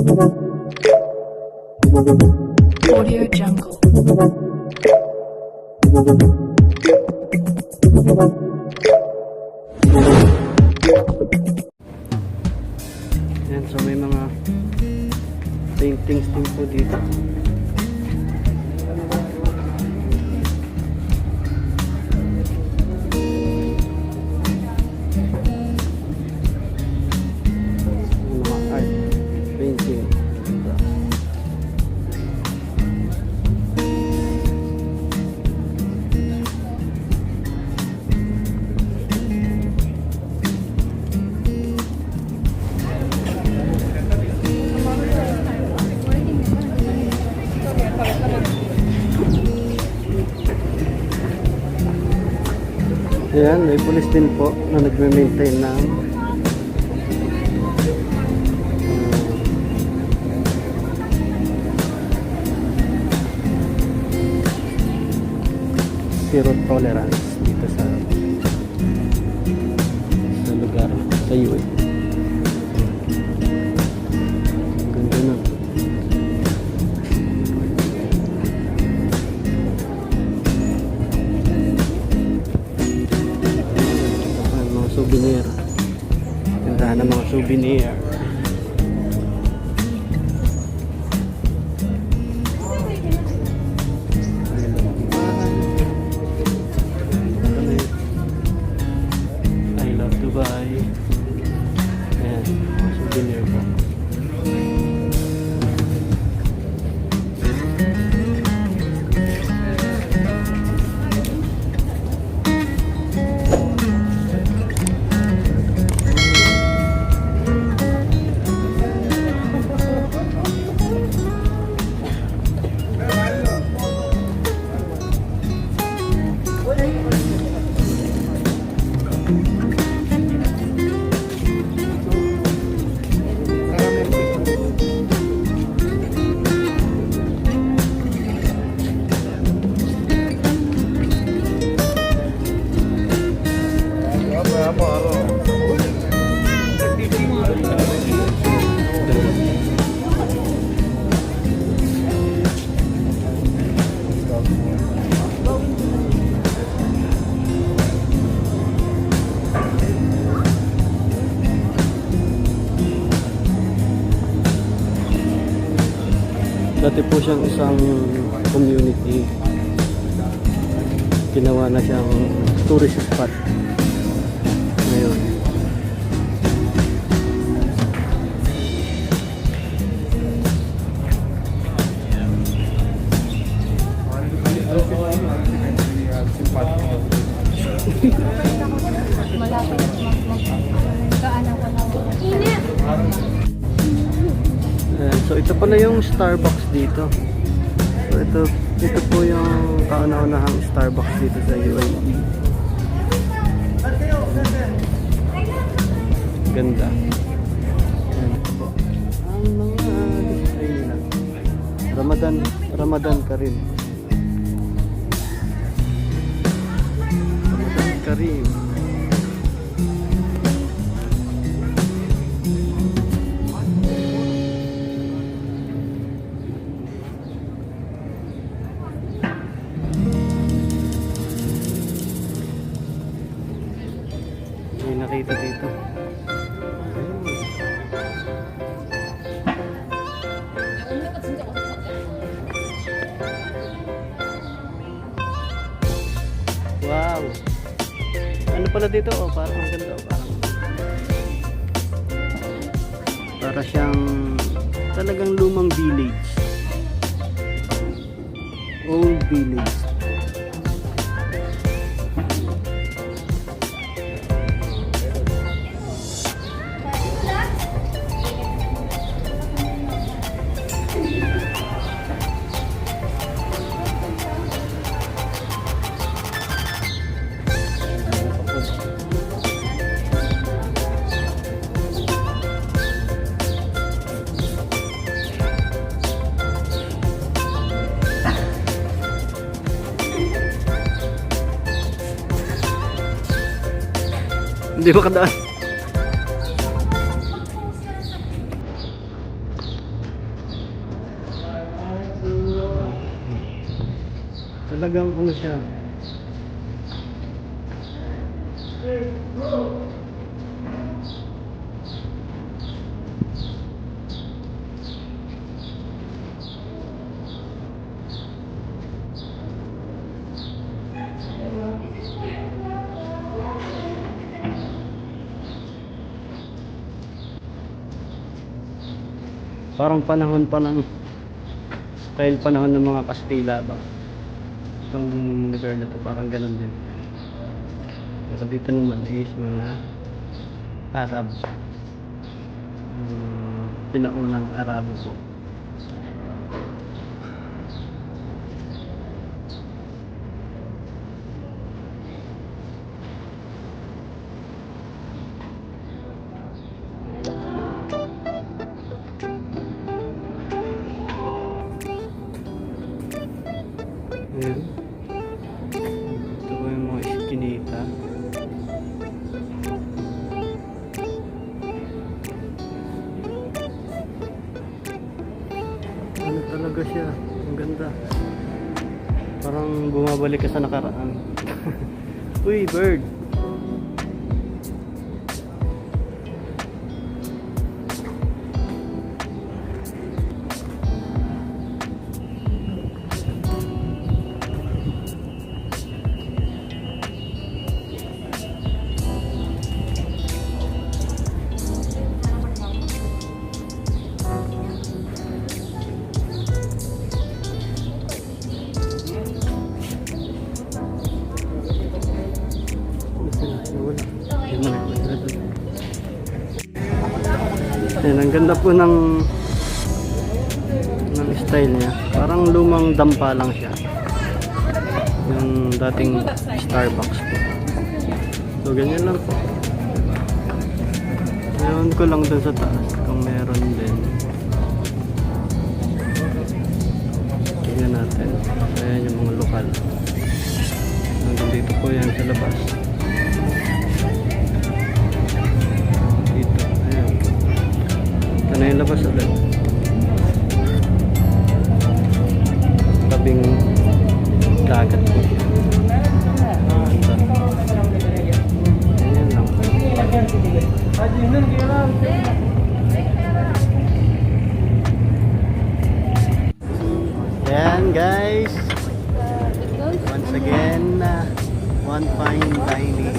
Audio Jungle. Yan, so may mga paintings din po dito. Mga art painting. Ayan, may police din po na nagme-maintain ng zero tolerance dito sa lugar sa UAE. Ganda na. Souvenir. Tindahan ng mga souvenir. I love Dubai. Ayan, mga souvenir po. Dati po siyang isang community. Ginawa na siyang tourist spot ngayon. So ito pala yung Starbucks dito. So ito po yung kauna-unahang Starbucks dito sa UAE. Ganda. Ayan po. Ang mga display nila. Ramadan Karim. Ramadan Karim. May nakita dito. Wow. Ano pala dito? Oh, parang ang ganda. Para siyang talagang lumang village. Old village. Hindi makadaan. Talagang ano siya. Parang panahon pa ng style panahon ng mga Kastila ba? Itong lugar na to parang ganun din. So dito naman is mga Arab. Pinaunang Arabo po. Ayan. Ito po yung mga iskinita. Ano talaga siya? Ang ganda. Parang bumabalik ka sa nakaraan. Uy, bird! Ayan, ang ganda po ng style niya. Parang lumang dampa lang siya. Yung dating Starbucks po. So, ganyan lang po. Ngayon ko lang dun sa taas kung meron din. Tingnan natin. Ayan yung mga lokal. Hanggang dito po yan sa labas. Ito na yung labas ulit. Tabing dagat po. Ayan lang. Ayan guys. Once again, one fine dining.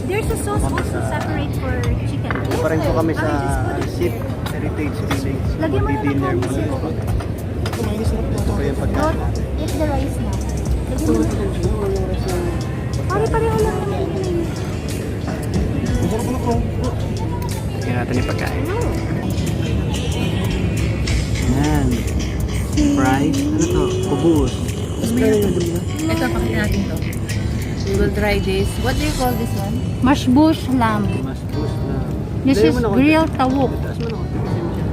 There's a sauce also separate for chicken. Ito pa rin po kami sa Alsip Heritage Village. Lagyan mo na ng Dinner konti muna sila. po. Ito po yung pagkain natin. Eat the rice now. Lagyan mo na. Pare-pareho lang naman yun. Lagyan natin yung pagkain. Ayan. Fries. Ano to? Kubus. Ito, pakita natin to. We will try this. What do you call this one? Mashbush lamb. Mas bus na. This Layo is mo na konti. grilled tawuk. Taas mo na konti kasi masyado.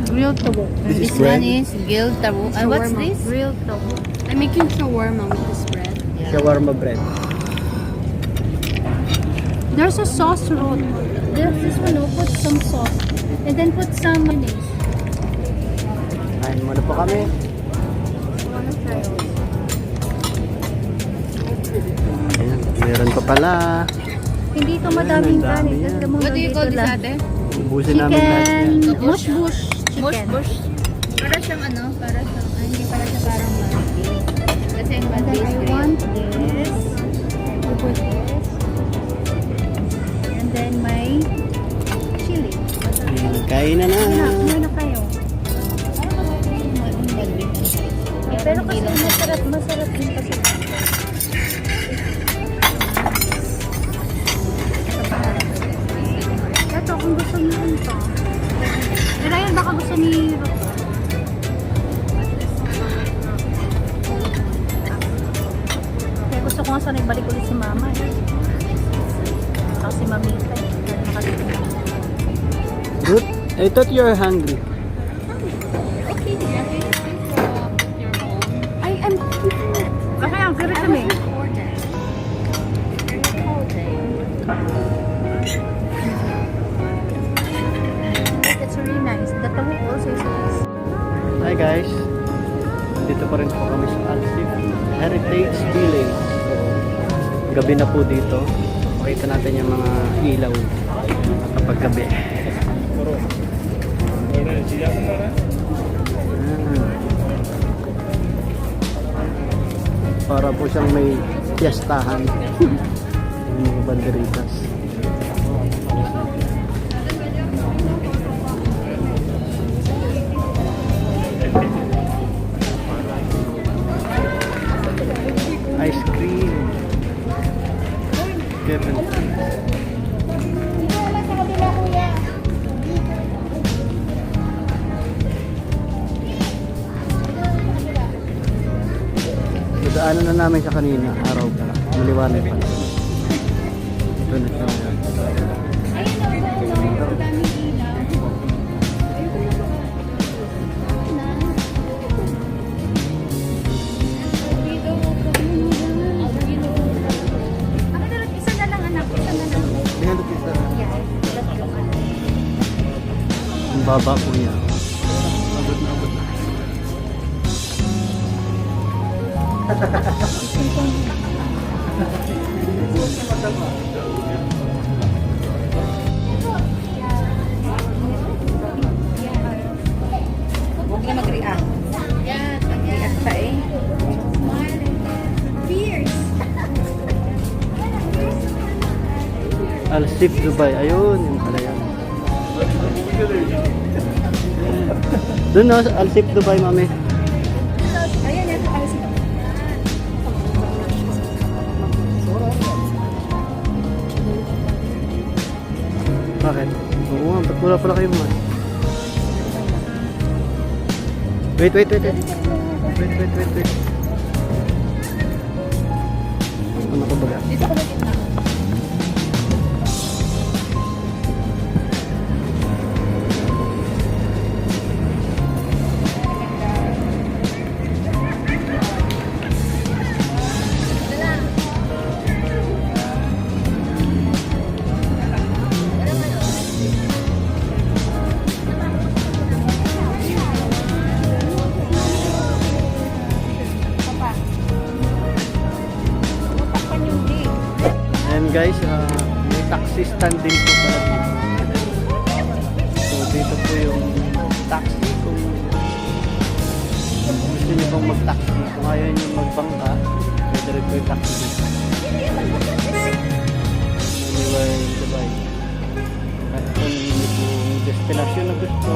Grilled tawuk. This is This bread. one is grilled tawuk. And what's Shawarma. this? Grilled tawuk. I'm making shawarma with this bread. Shawarma bread. There's a sauce roll. There's this one. Oh, put some sauce. And then put some mayonnaise. Kain muna po kami. Wanna try also? Ayan. Meron pa pala. Hindi ito Ayan, madaming ang dami kanin. yan. Ganda mo What do you call dito this lang. ate? Ubusin namin lahat yan. Chicken. Mushbush chicken. Bush. Para siyang ano? Para siyang, hindi para siya parang manti. Kasi yung And manti then is I grilled. want this. I put this. And then my chili. Ayan, kain na na. Kumain na kayo. Pero kasi masarap din kasi. Ito, kung gusto niyo ito. Pero yun, baka gusto ni Ruto. Kaya gusto ko nga sana ibalik ulit si Mama eh. Saka si Mamita eh. Kaya nakalimutan. Ruth, I thought you're hungry. Okay, your home. I'm kasi ang kiri kami. It's really nice. The tawuk also is nice. Hi guys. Dito pa rin po kami sa Alsip Heritage Village. So, gabi na po dito. Pakita natin yung mga ilaw kapag gabi. Para po siyang may piyestahan. Yung mga banderitas. Ice cream. Kevin. Daanan na namin siya kanina, araw pa lang. Maliwanag pa lang. Ito na siya. Isa na lang anak, isa na lang. Ang baba po niya. Abot na abot na. Huwag na mag-react. Yes, React pa eh. Fierce. Alsip Dubai. Ayun, yung pala yan. Doon no, Alsip Dubai, mami. Ayan, yan. Bakit? Oo nga, ba't wala pala kayong mask? Wait. Wait. Ano ko baga? Dito ko na. And guys, may taxi stand din po pala dito. So dito po yung taxi kung gusto niyo pong mag-taxi. Kung ayaw niyo magbangka, pwede rin po yung taxi dito. Anyway, Dubai. Kahit kung hindi po yung destinasyon na gusto,